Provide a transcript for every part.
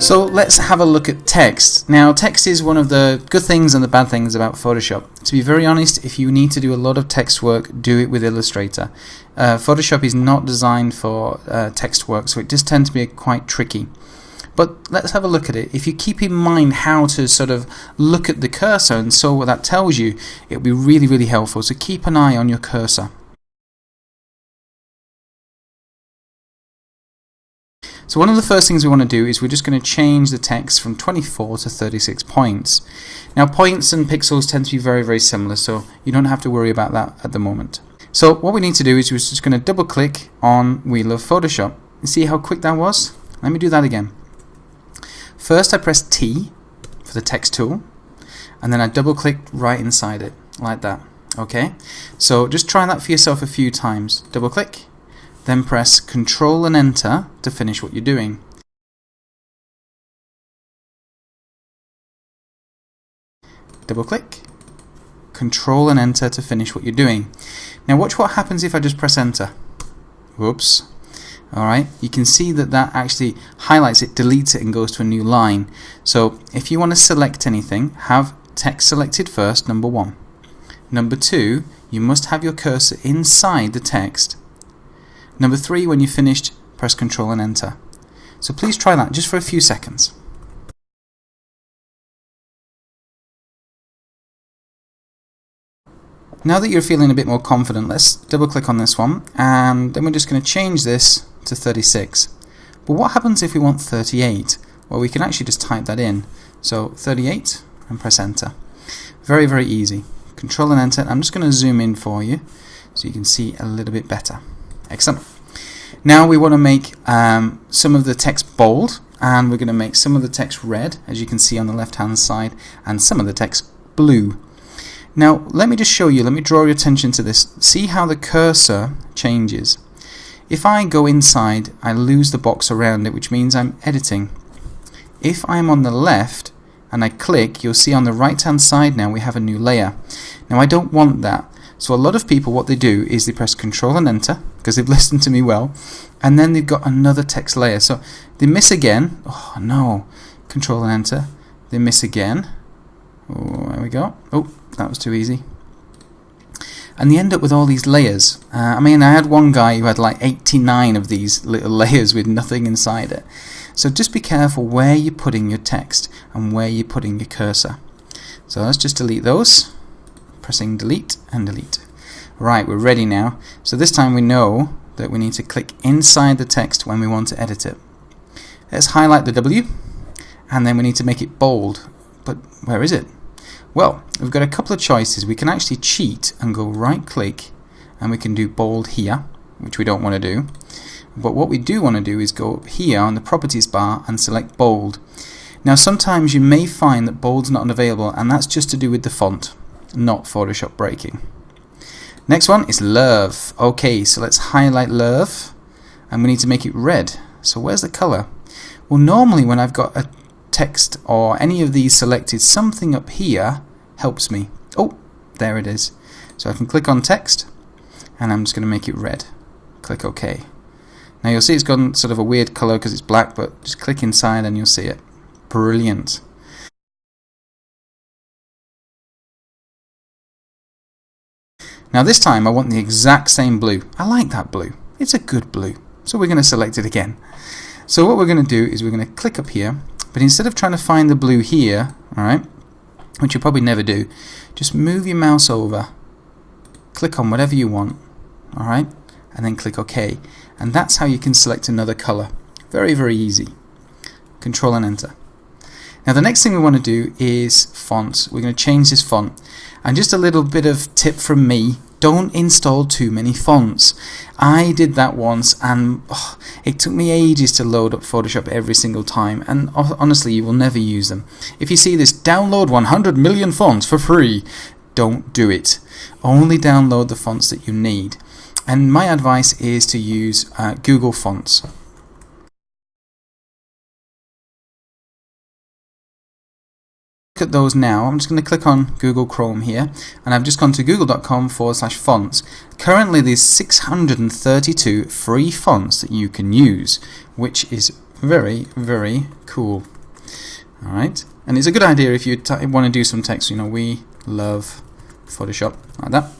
So let's have a look at text. Now, text is one of the good things and the bad things about Photoshop. To be very honest, if you need to do a lot of text work, do it with Illustrator. Photoshop is not designed for text work, so it does tend to be quite tricky. But let's have a look at it. If you keep in mind how to sort of look at the cursor and so what that tells you, it'll be really, really helpful. So keep an eye on your cursor. So one of the first things we want to do is we're just going to change the text from 24 to 36 points. Now, points and pixels tend to be very, very similar, so you don't have to worry about that at the moment. So what we need to do is we're just going to double click on Wheel of Photoshop. You see how quick that was? Let me do that again. First I press T for the text tool, and then I double click right inside it, like that. Okay? So just try that for yourself a few times. Double click. Then press Control and Enter to finish what you're doing. Double click, Control and Enter to finish what you're doing. Now watch what happens if I just press Enter. Whoops. Alright, you can see that that actually highlights it, deletes it and goes to a new line. So if you want to select anything, have text selected first, number 1. Number 2, you must have your cursor inside the text. Number 3, when you're finished, press Control and Enter. So please try that just for a few seconds. Now that you're feeling a bit more confident, let's double click on this one, and then we're just going to change this to 36. But what happens if we want 38? Well, we can actually just type that in. So 38 and press Enter. Very, very easy. Control and Enter. I'm just going to zoom in for you so you can see a little bit better. Excellent. Now we want to make some of the text bold, and we're going to make some of the text red, as you can see on the left hand side, and some of the text blue. Now let me just show you, let me draw your attention to this. See how the cursor changes. If I go inside, I lose the box around it, which means I'm editing. If I'm on the left and I click, you'll see on the right hand side now we have a new layer. Now I don't want that. So a lot of people, what they do is they press Control and Enter because they've listened to me well, and then they've got another text layer. So they miss again. Oh no! Control and Enter. They miss again. Oh, there we go. Oh, that was too easy. And they end up with all these layers. I mean, I had one guy who had like 89 of these little layers with nothing inside it. So just be careful where you're putting your text and where you're putting your cursor. So let's just delete those. Pressing delete and delete. Right, we're ready now. So this time we know that we need to click inside the text when we want to edit it. Let's highlight the W, and then we need to make it bold. But where is it? Well, we've got a couple of choices. We can actually cheat and go right click, and we can do bold here, which we don't want to do. But what we do want to do is go up here on the properties bar and select bold. Now sometimes you may find that bold's not available, and that's just to do with the font, not Photoshop breaking. Next one is love. Okay, so let's highlight love, and we need to make it red. So where's the color? Well, normally when I've got a text or any of these selected, something up here helps me. Oh, there it is. So I can click on text, and I'm just going to make it red. Click OK. Now you'll see it's gone sort of a weird color because it's black, but just click inside and you'll see it. Brilliant. Now this time I want the exact same blue. I like that blue. It's a good blue. So we're going to select it again. So what we're going to do is we're going to click up here, but instead of trying to find the blue here, alright, which you'll probably never do, just move your mouse over, click on whatever you want, alright, and then click OK. And that's how you can select another color. Very, very easy. Control and Enter. Now the next thing we want to do is fonts. We're going to change this font. And just a little bit of tip from me, don't install too many fonts. I did that once, and it took me ages to load up Photoshop every single time, and honestly you will never use them. If you see this download 100 million fonts for free, don't do it. Only download the fonts that you need. And my advice is to use Google Fonts. At those now. I'm just going to click on Google Chrome here, and I've just gone to google.com/fonts. Currently there's 632 free fonts that you can use, which is very, very cool. Alright, and it's a good idea if you want to do some text, we love Photoshop, like that.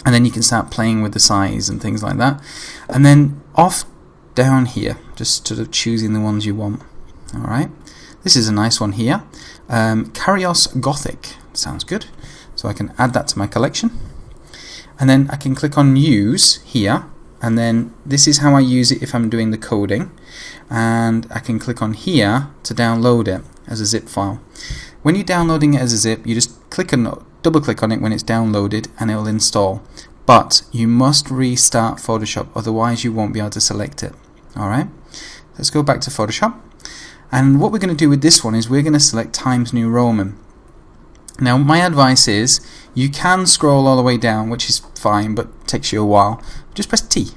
And then you can start playing with the size and things like that. And then off down here, just sort of choosing the ones you want. Alright, this is a nice one here. Carios Gothic, sounds good. So I can add that to my collection. And then I can click on Use here. And then this is how I use it if I'm doing the coding. And I can click on here to download it as a zip file. When you're downloading it as a zip, you just double click on it when it's downloaded and it will install. But you must restart Photoshop, otherwise you won't be able to select it. Alright, let's go back to Photoshop. And what we're going to do with this one is we're going to select Times New Roman. Now my advice is you can scroll all the way down, which is fine, but takes you a while. Just press T.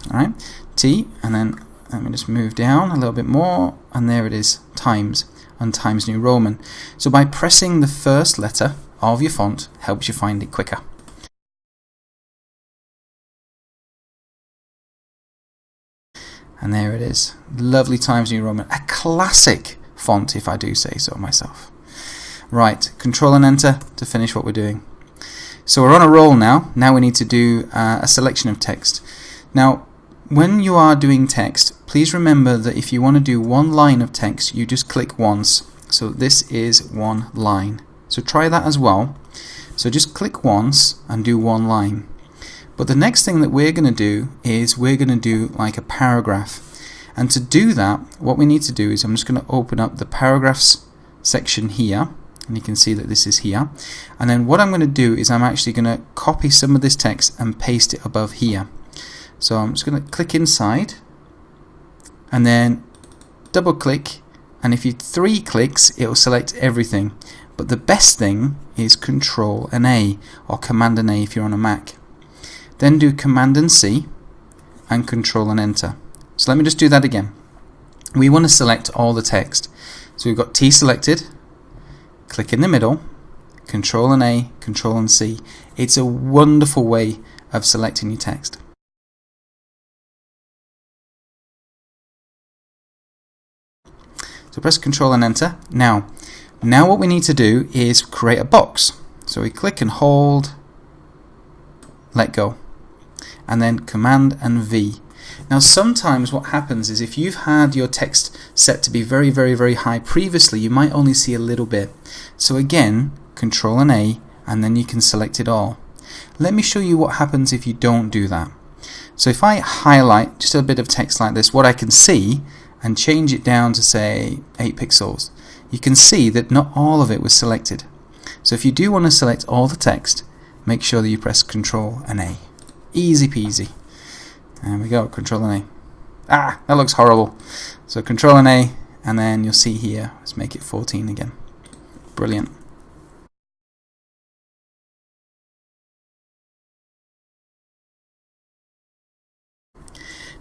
Alright, T, and then let me just move down a little bit more, and there it is, Times, and Times New Roman. So by pressing the first letter of your font helps you find it quicker. And there it is, lovely Times New Roman, a classic font if I do say so myself. Right, Control and Enter to finish what we're doing. So we're on a roll now. Now we need to do a selection of text. Now when you are doing text, please remember that if you want to do one line of text, you just click once. So this is one line. So try that as well. So just click once and do one line. But the next thing that we're going to do is we're going to do like a paragraph. And to do that, what we need to do is I'm just going to open up the paragraphs section here. And you can see that this is here. And then what I'm going to do is I'm actually going to copy some of this text and paste it above here. So I'm just going to click inside and then double click, and if you 3 clicks it will select everything. But the best thing is Control and A, or Command and A if you're on a Mac. Then do Command and C and Control and Enter. So let me just do that again. We want to select all the text. So we've got T selected, click in the middle, Control and A, Control and C. It's a wonderful way of selecting your text. So press Control and Enter. Now what we need to do is create a box. So we click and hold, let go, and then Command and V. Now sometimes what happens is if you've had your text set to be very, very, very high previously, you might only see a little bit. So again, Control and A, and then you can select it all. Let me show you what happens if you don't do that. So if I highlight just a bit of text like this, what I can see, and change it down to say 8 pixels, you can see that not all of it was selected. So if you do want to select all the text, make sure that you press Control and A. Easy peasy. There we go, Control and A. Ah, that looks horrible. So Control and A, and then you'll see here, let's make it 14 again. Brilliant.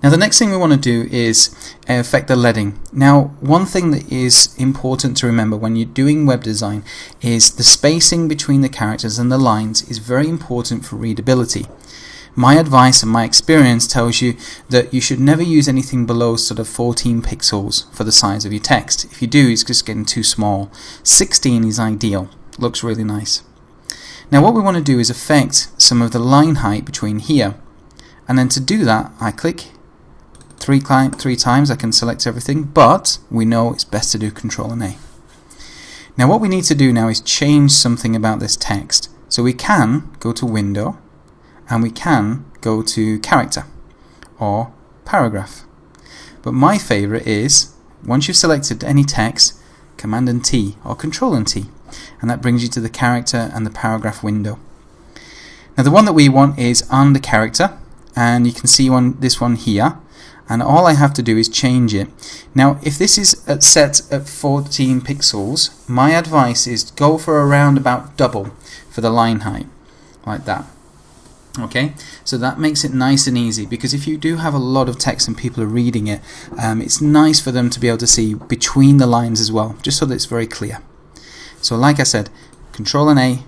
Now the next thing we want to do is affect the leading. Now one thing that is important to remember when you're doing web design is the spacing between the characters and the lines is very important for readability. My advice and my experience tells you that you should never use anything below sort of 14 pixels for the size of your text. If you do, it's just getting too small. 16 is ideal. Looks really nice. Now what we want to do is affect some of the line height between here. And then to do that, I click three times, I can select everything, but we know it's best to do Control and A. Now what we need to do now is change something about this text. So we can go to Window, and we can go to Character or Paragraph. But my favorite is, once you've selected any text, Command and T or Control and T, and that brings you to the Character and the Paragraph window. Now the one that we want is under Character, and you can see this one here. And all I have to do is change it. Now if this is set at 14 pixels, my advice is go for around about double for the line height, like that. Okay, so that makes it nice and easy, because if you do have a lot of text and people are reading it, it's nice for them to be able to see between the lines as well, just so that it's very clear. So like I said, Control and A,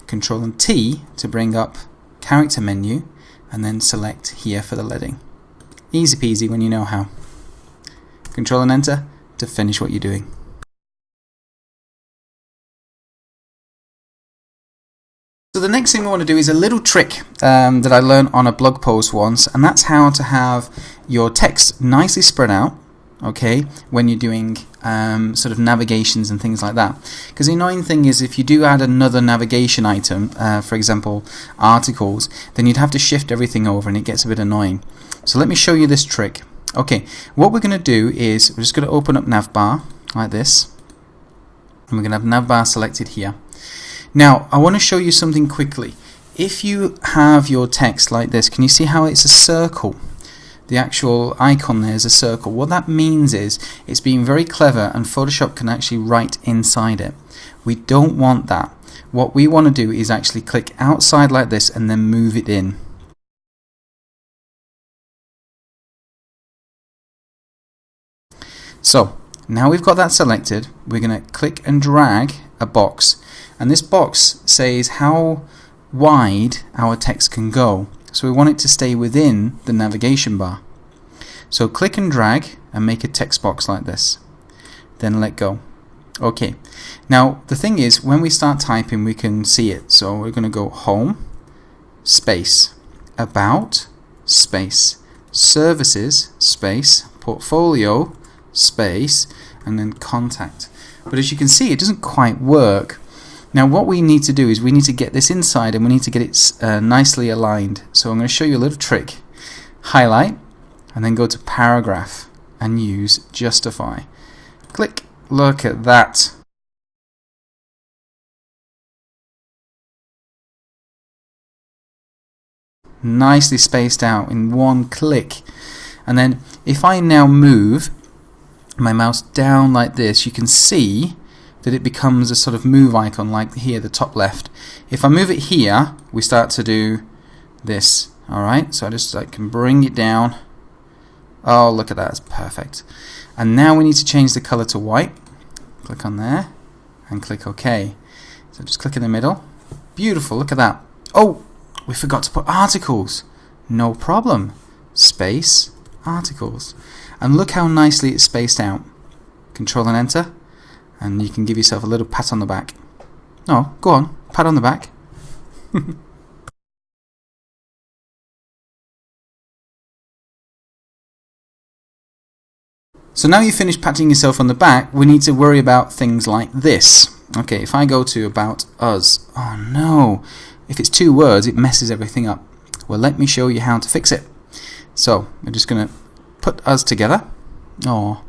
Control and T to bring up Character menu, and then select here for the leading. Easy peasy when you know how. Control and Enter to finish what you're doing. So the next thing we want to do is a little trick that I learned on a blog post once, and that's how to have your text nicely spread out, okay, when you're doing sort of navigations and things like that. Because the annoying thing is, if you do add another navigation item, for example articles, then you'd have to shift everything over and it gets a bit annoying. So let me show you this trick. Okay, what we're going to do is we're just going to open up navbar like this, and we're going to have navbar selected here. Now I want to show you something quickly. If you have your text like this, can you see how it's a circle? The actual icon there is a circle. What that means is it's being very clever, and Photoshop can actually write inside it. We don't want that. What we want to do is actually click outside like this and then move it in. So now we've got that selected, we're going to click and drag a box, and this box says how wide our text can go. So we want it to stay within the navigation bar. So click and drag and make a text box like this. Then let go. Okay. Now the thing is, when we start typing we can see it. So we're going to go home, space, about, space, services, space, portfolio, space, and then contact. But as you can see, it doesn't quite work. Now what we need to do is we need to get this inside, and we need to get it nicely aligned. So I'm going to show you a little trick. Highlight and then go to paragraph and use justify. Click. Look at that. Nicely spaced out in one click. And then if I now move my mouse down like this, you can see that it becomes a sort of move icon like here, the top left. If I move it here, we start to do this. Alright, so I can bring it down. Oh, look at that, it's perfect. And now we need to change the color to white. Click on there and click OK. So just click in the middle. Beautiful, look at that. Oh, we forgot to put articles. No problem. Space, articles. And look how nicely it's spaced out. Control and enter, and you can give yourself a little pat on the back. Oh, go on, pat on the back. So now you've finished patting yourself on the back, we need to worry about things like this. Okay, if I go to about us, oh no, if it's two words it messes everything up. Well, let me show you how to fix it. So we're just going to put us together. Oh.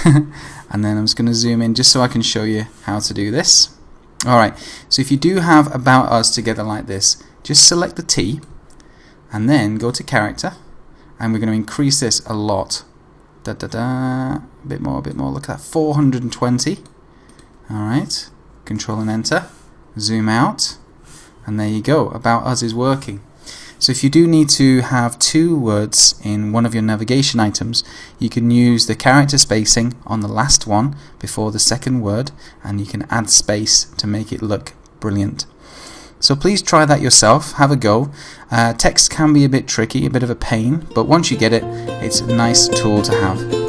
And then I'm just going to zoom in just so I can show you how to do this. Alright, so if you do have about us together like this, just select the T and then go to character, and we're going to increase this a lot. A bit more, look at that, 420. Alright, control and enter, zoom out, and there you go, about us is working. So if you do need to have two words in one of your navigation items, you can use the character spacing on the last one before the second word, and you can add space to make it look brilliant. So please try that yourself, have a go. Text can be a bit tricky, a bit of a pain, but once you get it, it's a nice tool to have.